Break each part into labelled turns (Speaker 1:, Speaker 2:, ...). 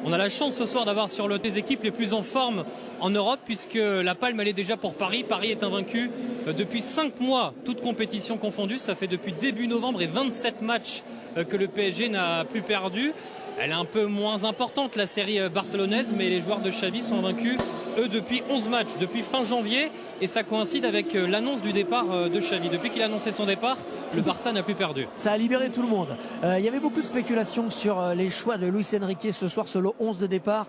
Speaker 1: On a la chance ce soir d'avoir sur le des équipes les plus en forme en Europe, puisque la palme elle est déjà pour Paris. Paris est invaincu depuis 5 mois, toutes compétitions confondues. Ça fait depuis début novembre et 27 matchs que le PSG n'a plus perdu. Elle est un peu moins importante, la série barcelonaise, mais les joueurs de Xavi sont vaincus, eux, depuis 11 matchs, depuis fin janvier. Et ça coïncide avec l'annonce du départ de Xavi. Depuis qu'il a annoncé son départ, le Barça n'a plus perdu.
Speaker 2: Ça a libéré tout le monde. Il y avait beaucoup de spéculations sur les choix de Luis Enrique ce soir sur le 11 de départ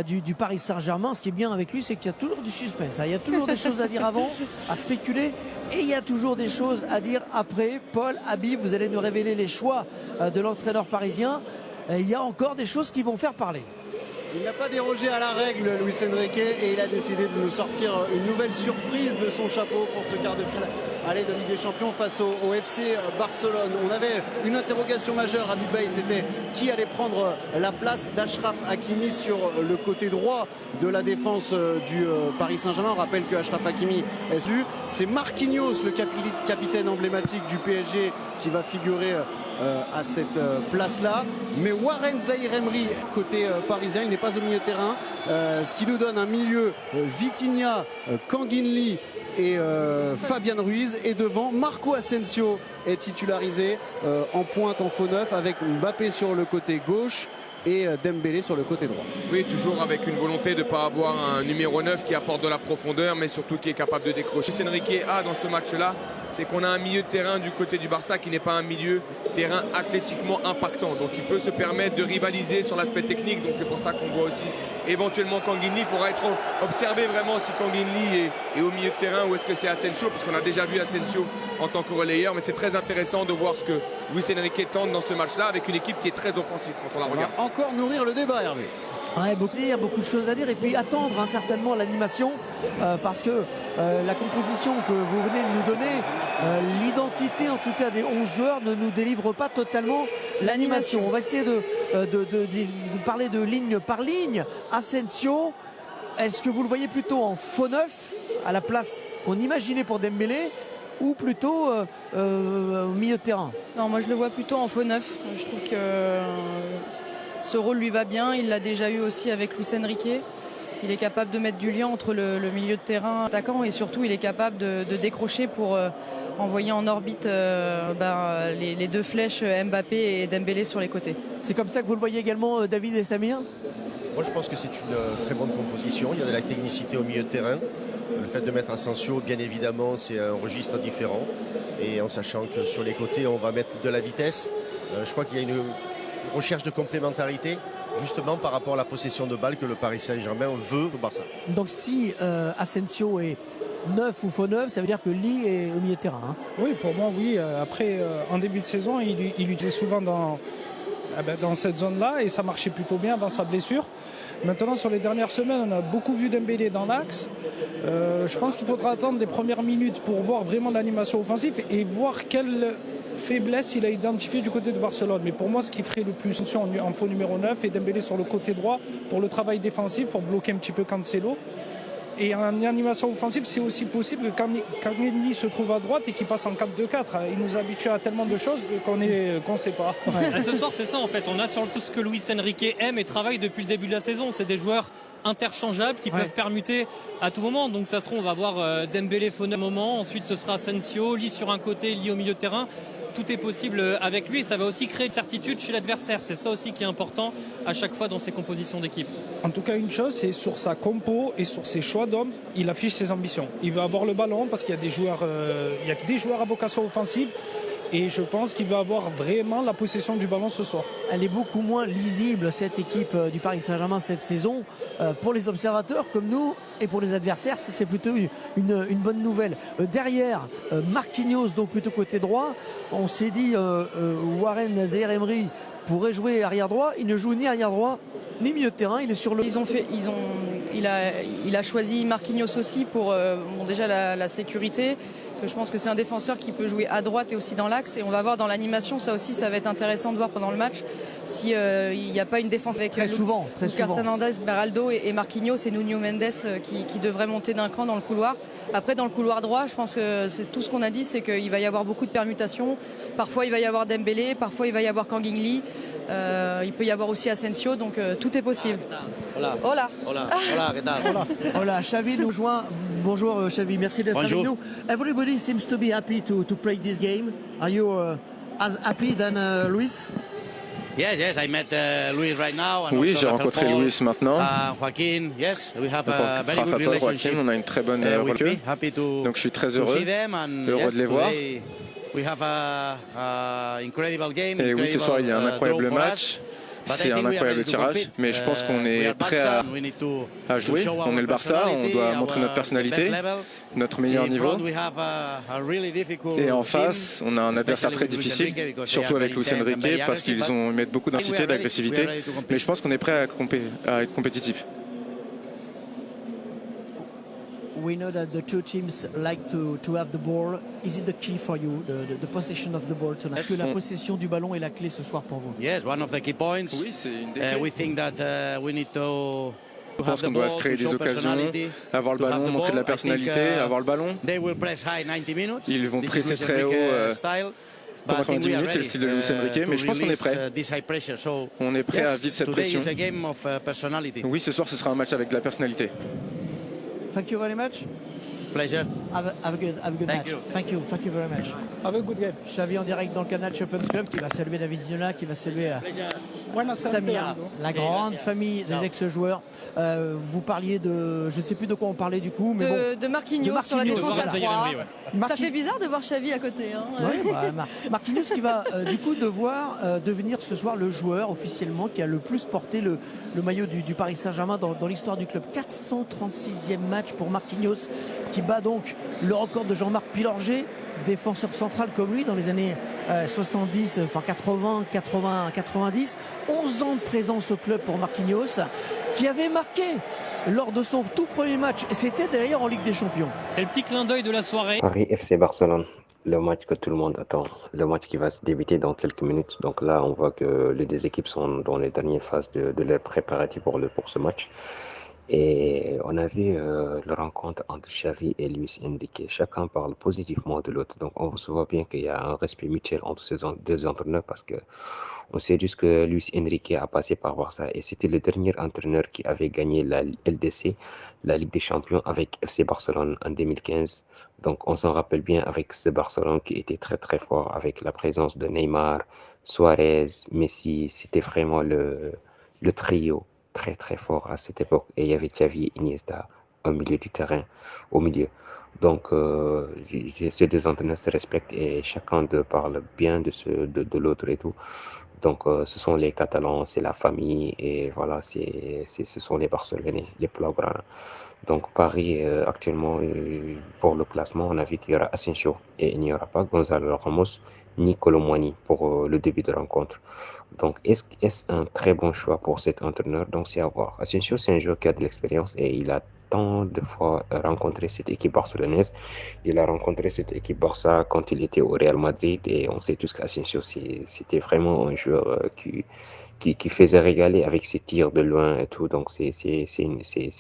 Speaker 2: du Paris Saint-Germain. Ce qui est bien avec lui, c'est qu'il y a toujours du suspense. Il y a toujours des choses à dire avant, à spéculer. Et il y a toujours des choses à dire après. Paul, Habib, vous allez nous révéler les choix de l'entraîneur parisien. Il y a encore des choses qui vont faire parler.
Speaker 3: Il n'a pas dérogé à la règle, Luis Enrique, et il a décidé de nous sortir une nouvelle surprise de son chapeau pour ce quart de finale aller de Ligue des Champions face au FC Barcelone. On avait une interrogation majeure à Dubaï, c'était qui allait prendre la place d'Achraf Hakimi sur le côté droit de la défense du Paris Saint-Germain. On rappelle que Achraf Hakimi est su. C'est Marquinhos, le capitaine emblématique du PSG, qui va figurer à cette place-là. Mais Warren Zaïre-Emery, côté parisien, il n'est pas au milieu de terrain. Ce qui nous donne un milieu Vitinha, Kanguinli et Fabian Ruiz. Et devant, Marco Asensio est titularisé en pointe, en faux neuf, avec Mbappé sur le côté gauche et Dembélé sur le côté droit.
Speaker 4: Oui, toujours avec une volonté de ne pas avoir un numéro 9 qui apporte de la profondeur, mais surtout qui est capable de décrocher. Ce qu'Enrique a dans ce match-là, c'est qu'on a un milieu de terrain du côté du Barça qui n'est pas un milieu terrain athlétiquement impactant. Donc il peut se permettre de rivaliser sur l'aspect technique. Donc c'est pour ça qu'on voit aussi éventuellement Kanguinli. Il faudra être observé vraiment si Kanguinli est au milieu de terrain ou est-ce que c'est Asensio, parce qu'on a déjà vu Asensio en tant que relayeur. Mais c'est très intéressant de voir ce que Luis Enrique tente dans ce match-là avec une équipe qui est très offensive quand on la regarde.
Speaker 3: On va encore nourrir le débat, Hervé.
Speaker 2: Ouais, beaucoup de choses à dire et puis attendre certainement l'animation parce que la composition que vous venez de nous donner, l'identité en tout cas des 11 joueurs ne nous délivre pas totalement l'animation. On va essayer de parler de ligne par ligne. Asensio, est-ce que vous le voyez plutôt en faux neuf à la place qu'on imaginait pour Dembélé ou plutôt au milieu de terrain?
Speaker 5: Non, moi je le vois plutôt en faux neuf. Je trouve que ce rôle lui va bien, il l'a déjà eu aussi avec Luis Enrique. Il est capable de mettre du lien entre le milieu de terrain attaquant et surtout il est capable de décrocher pour envoyer en orbite les deux flèches Mbappé et Dembélé sur les côtés.
Speaker 2: C'est comme ça que vous le voyez également, David et Samir?
Speaker 6: Moi je pense que c'est une très bonne composition. Il y a de la technicité au milieu de terrain. Le fait de mettre Asensio, bien évidemment, c'est un registre différent. Et en sachant que sur les côtés, on va mettre de la vitesse. Je crois qu'il y a une recherche de complémentarité justement par rapport à la possession de balle que le Paris Saint-Germain veut au Barça.
Speaker 2: Donc si Asensio est neuf ou faux neuf, ça veut dire que Lee est au milieu de terrain, hein.
Speaker 7: Oui, pour moi, oui. Après, en début de saison, il utilisait souvent dans cette zone-là et ça marchait plutôt bien avant sa blessure. Maintenant, sur les dernières semaines, on a beaucoup vu Dembélé dans l'axe. Je pense qu'il faudra attendre les premières minutes pour voir vraiment l'animation offensive et voir quelle faiblesse il a identifié du côté de Barcelone. Mais pour moi, ce qui ferait le plus attention en faux numéro 9 et Dembélé sur le côté droit pour le travail défensif, pour bloquer un petit peu Cancelo. Et en animation offensive, c'est aussi possible que quand Mendy se trouve à droite et qu'il passe en 4-2-4. Il nous habitue à tellement de choses qu'on ne sait pas.
Speaker 1: Ouais. Ce soir, c'est ça en fait. On a sur tout ce que Luis Enrique aime et travaille depuis le début de la saison. C'est des joueurs interchangeables qui peuvent permuter à tout moment. Donc ça se trouve, on va voir Dembélé faux neuf moment. Ensuite, ce sera Asensio, Lee sur un côté, Lee au milieu de terrain. Tout est possible avec lui et ça va aussi créer une certitude chez l'adversaire. C'est ça aussi qui est important à chaque fois dans ses compositions d'équipe.
Speaker 7: En tout cas, une chose, c'est sur sa compo et sur ses choix d'hommes, il affiche ses ambitions. Il veut avoir le ballon parce qu'il y a des joueurs, à vocation offensive. Et je pense qu'il va avoir vraiment la possession du ballon ce soir.
Speaker 2: Elle est beaucoup moins lisible, cette équipe du Paris Saint-Germain cette saison. Pour les observateurs comme nous et pour les adversaires, ça c'est plutôt une bonne nouvelle. Derrière, Marquinhos, donc plutôt côté droit. On s'est dit Warren Zaïre-Emery pourrait jouer arrière droit. Il ne joue ni arrière droit ni milieu de terrain. Il est sur le...
Speaker 5: Il a choisi Marquinhos aussi pour déjà la sécurité. Parce que je pense que c'est un défenseur qui peut jouer à droite et aussi dans l'axe. Et on va voir dans l'animation, ça aussi, ça va être intéressant de voir pendant le match. Si il n'y a pas une défense avec Lucas Hernandez, Beraldo et Marquinhos et Nuno Mendes qui devraient monter d'un cran dans le couloir. Après, dans le couloir droit, je pense que c'est tout ce qu'on a dit, c'est qu'il va y avoir beaucoup de permutations. Parfois, il va y avoir Dembélé, parfois, il va y avoir Kanguinli. Il peut y avoir aussi Asensio, donc tout est possible.
Speaker 8: Hola.
Speaker 5: Hola.
Speaker 8: Hola. Hola, ¿qué tal?
Speaker 2: Voilà, Xavi nous joint. Bonjour Xavi, merci d'être avec nous. Everybody seems to be happy to play this game. Are you as happy than Luis?
Speaker 8: Yes, I met Luis right now. And
Speaker 9: Oui,
Speaker 8: also
Speaker 9: j'ai
Speaker 8: Rafael
Speaker 9: rencontré
Speaker 8: Paul,
Speaker 9: Luis maintenant.
Speaker 8: Joaquin, yes, we have a very good
Speaker 9: Rafa Paul,
Speaker 8: relationship.
Speaker 9: Joaquin, on a une très bonne
Speaker 8: with
Speaker 9: relation.
Speaker 8: me. Happy to,
Speaker 9: Donc je suis très
Speaker 8: to
Speaker 9: heureux,
Speaker 8: see them and
Speaker 9: heureux
Speaker 8: yes,
Speaker 9: de les voir.
Speaker 8: today we have a incredible game.
Speaker 9: Et oui, ce soir il y a un incroyable
Speaker 8: draw for
Speaker 9: match.
Speaker 8: us. But I
Speaker 9: C'est un
Speaker 8: think we are
Speaker 9: incroyable
Speaker 8: ready to
Speaker 9: tirage,
Speaker 8: compete.
Speaker 9: mais je pense qu'on
Speaker 8: We
Speaker 9: est
Speaker 8: are
Speaker 9: prêt
Speaker 8: Barca, and we need to
Speaker 9: jouer.
Speaker 8: show
Speaker 9: On
Speaker 8: our
Speaker 9: est le Barça, on
Speaker 8: personality,
Speaker 9: doit montrer notre
Speaker 8: our
Speaker 9: personnalité,
Speaker 8: best level.
Speaker 9: notre meilleur
Speaker 8: In
Speaker 9: niveau.
Speaker 8: front, we have a really difficult
Speaker 9: Et en
Speaker 8: team,
Speaker 9: face, on a un adversaire très
Speaker 8: especially with Luis
Speaker 9: difficile,
Speaker 8: Enrique, because
Speaker 9: surtout
Speaker 8: they are
Speaker 9: avec
Speaker 8: very
Speaker 9: Luis
Speaker 8: intense and
Speaker 9: Enrique,
Speaker 8: very
Speaker 9: parce qu'ils
Speaker 8: aggressive,
Speaker 9: mettent beaucoup
Speaker 8: but we
Speaker 9: d'intensité,
Speaker 8: are ready.
Speaker 9: d'agressivité.
Speaker 8: We are ready to compete.
Speaker 9: Mais je pense qu'on est prêt à être compétitif.
Speaker 2: We know that the two teams like to have the ball. Is it the key for you, the possession of the ball tonight? Est-ce que la possession du ballon est la clé ce soir pour vous?
Speaker 8: Yes, one of the key points.
Speaker 9: Oui, c'est une des clés.
Speaker 8: We think that we need to
Speaker 9: Je pense qu'on doit se créer des occasions, avoir le ballon, montrer de la personnalité, avoir le ballon.
Speaker 8: They will press high 90 minutes.
Speaker 9: Ils vont
Speaker 8: This
Speaker 9: presser
Speaker 8: is Luis
Speaker 9: très haut
Speaker 8: Enrique style.
Speaker 9: pendant
Speaker 8: But I think
Speaker 9: 90
Speaker 8: we are
Speaker 9: minutes, c'est le
Speaker 8: ready,
Speaker 9: style de Luis Enrique, mais je pense qu'on est prêt.
Speaker 8: this high pressure. So,
Speaker 9: On est prêt à
Speaker 8: yes,
Speaker 9: vivre cette
Speaker 8: today
Speaker 9: pression.
Speaker 8: is a game of personality.
Speaker 9: Oui, ce soir ce sera un match avec de la personnalité.
Speaker 2: Thank you very much.
Speaker 8: Pleasure.
Speaker 2: Have a good
Speaker 8: Thank
Speaker 2: match.
Speaker 8: you.
Speaker 2: Thank you very much.
Speaker 7: Have a good game.
Speaker 2: Xavi en direct dans le canal Champions Club qui va saluer David Ginola, qui va saluer
Speaker 7: Buenas
Speaker 2: Samir,
Speaker 7: tardes.
Speaker 2: la grande famille des ex-joueurs. Vous parliez de, je ne sais plus de quoi on parlait du coup, mais bon.
Speaker 5: De Marquinhos sur la
Speaker 2: Marquinhos.
Speaker 5: défense à
Speaker 1: De
Speaker 5: 3.
Speaker 1: Zaïre Emery, ouais.
Speaker 5: Ça fait bizarre de voir Xavi à côté. Hein.
Speaker 2: Ouais, Marquinhos qui va du coup devoir devenir ce soir le joueur officiellement qui a le plus porté le maillot du Paris Saint-Germain dans l'histoire du club. 436e match pour Marquinhos qui bat donc le record de Jean-Marc Pilorget, défenseur central comme lui dans les années 70, enfin 80, 90. 11 ans de présence au club pour Marquinhos qui avait marqué lors de son tout premier match. Et c'était d'ailleurs en Ligue des Champions.
Speaker 1: C'est le petit clin d'œil de la soirée.
Speaker 10: Paris FC Barcelone, le match que tout le monde attend, le match qui va se débuter dans quelques minutes. Donc là, on voit que les deux équipes sont dans les dernières phases de leur préparatifs pour ce match. Et on a vu la rencontre entre Xavi et Luis Enrique. Chacun parle positivement de l'autre. Donc on se voit bien qu'il y a un respect mutuel entre ces deux entraîneurs parce que on sait juste que Luis Enrique a passé par Barça et c'était le dernier entraîneur qui avait gagné la LDC, la Ligue des Champions avec FC Barcelone en 2015. Donc on s'en rappelle bien avec ce Barcelone qui était très très fort avec la présence de Neymar, Suarez, Messi. C'était vraiment le trio très très fort à cette époque. Et il y avait Xavi et Iniesta au milieu du terrain, au milieu. Donc ces deux entraîneurs se respectent et chacun d'eux parle bien de l'autre et tout. Donc ce sont les Catalans, c'est la famille et voilà, ce sont les Barcelonais, les Blaugrana. Donc Paris actuellement pour le classement, on a vu qu'il y aura Asensio et il n'y aura pas Gonzalo Ramos ni Kolo Muani pour le début de rencontre. Donc est-ce un très bon choix pour cet entraîneur? Donc c'est à voir. Asensio, c'est un joueur qui a de l'expérience et il a tant de fois rencontré cette équipe barcelonaise. Il a rencontré cette équipe Barça quand il était au Real Madrid et on sait tous qu'Asensio c'était vraiment un joueur qui faisait régaler avec ses tirs de loin et tout. Donc c'est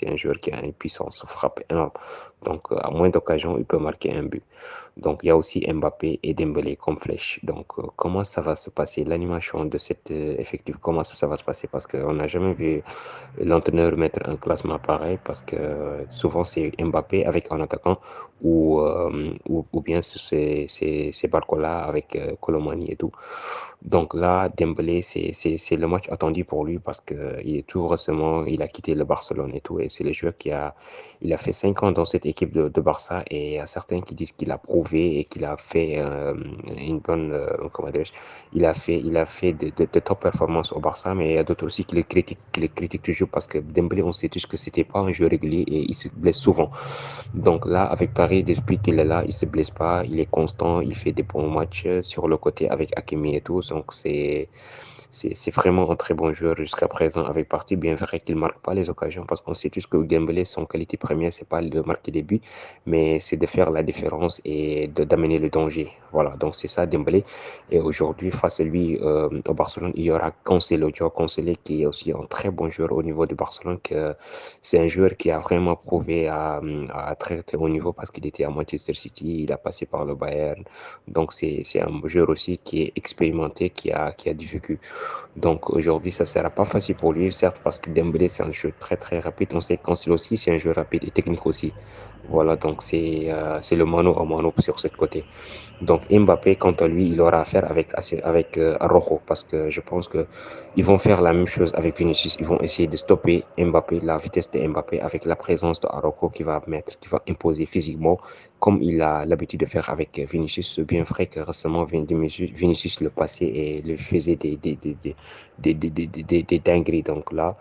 Speaker 10: un joueur qui a une puissance frappe énorme. Donc à moins d'occasion, il peut marquer un but. Donc il y a aussi Mbappé et Dembélé comme flèche. Donc comment ça va se passer, l'animation de cet effectif, comment ça va se passer? Parce qu'on n'a jamais vu l'entraîneur mettre un classement pareil parce que souvent c'est Mbappé avec un attaquant ou bien c'est Barcola avec Kolo Muani et tout. Donc là, Dembélé, c'est le match attendu pour lui parce qu'il est tout récemment, il a quitté le Barcelone et tout. Et c'est le joueur il a fait 5 ans dans cette équipe de Barça et il y a certains qui disent qu'il a prouvé et qu'il a fait une bonne, comment dirais-je, il a fait de top performances au Barça, mais il y a d'autres aussi qui le critiquent toujours parce que Dembélé, on sait tous que c'était pas un joueur régulier et il se blesse souvent. Donc là, avec Paris, depuis qu'il est là, il se blesse pas, il est constant, il fait des bons matchs sur le côté avec Hakimi et tout. Donc c'est vraiment un très bon joueur jusqu'à présent avec Paris. Bien vrai qu'il ne marque pas les occasions parce qu'on sait tous que Dembélé, son qualité première, c'est pas de marquer des buts, mais c'est de faire la différence et d'amener le danger. Voilà, donc c'est ça Dembélé. Et aujourd'hui, face à lui, au Barcelone, il y aura Cancelo qui est aussi un très bon joueur au niveau de Barcelone. C'est un joueur qui a vraiment prouvé à très très haut niveau parce qu'il était à Manchester City, il a passé par le Bayern. Donc c'est un joueur aussi qui est expérimenté, qui a du vécu. Donc aujourd'hui, ça ne sera pas facile pour lui, certes, parce que Dembélé, c'est un jeu très très rapide. On sait qu'Ancel aussi, c'est un jeu rapide et technique aussi. Voilà, donc c'est le mano à mano sur ce côté. Donc Mbappé, quant à lui, il aura affaire avec Araujo parce que je pense que ils vont faire la même chose avec Vinicius. Ils vont essayer de stopper Mbappé, la vitesse de Mbappé avec la présence de Araujo qui va imposer physiquement comme il a l'habitude de faire avec Vinicius. Bien vrai que récemment Vinicius le passait et le faisait des dingueries. Donc là,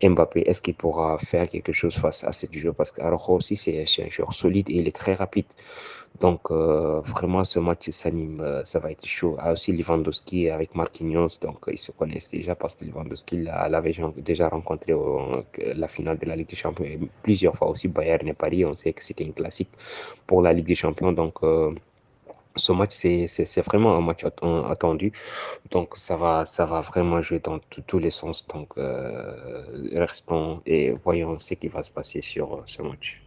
Speaker 10: Mbappé, est-ce qu'il pourra faire quelque chose face à ce jeu? Parce qu'Araujo aussi, c'est un joueur solide et il est très rapide. Donc, vraiment, ce match s'anime, ça va être chaud. Ah, aussi Lewandowski avec Marquinhos, donc ils se connaissent déjà parce que Lewandowski l'avait déjà rencontré la finale de la Ligue des Champions et plusieurs fois aussi Bayern et Paris. On sait que c'était une classique pour la Ligue des Champions. Donc, ce match, c'est vraiment un match attendu. Donc, ça va vraiment jouer dans tous les sens. Donc, restons et voyons ce qui va se passer sur ce match.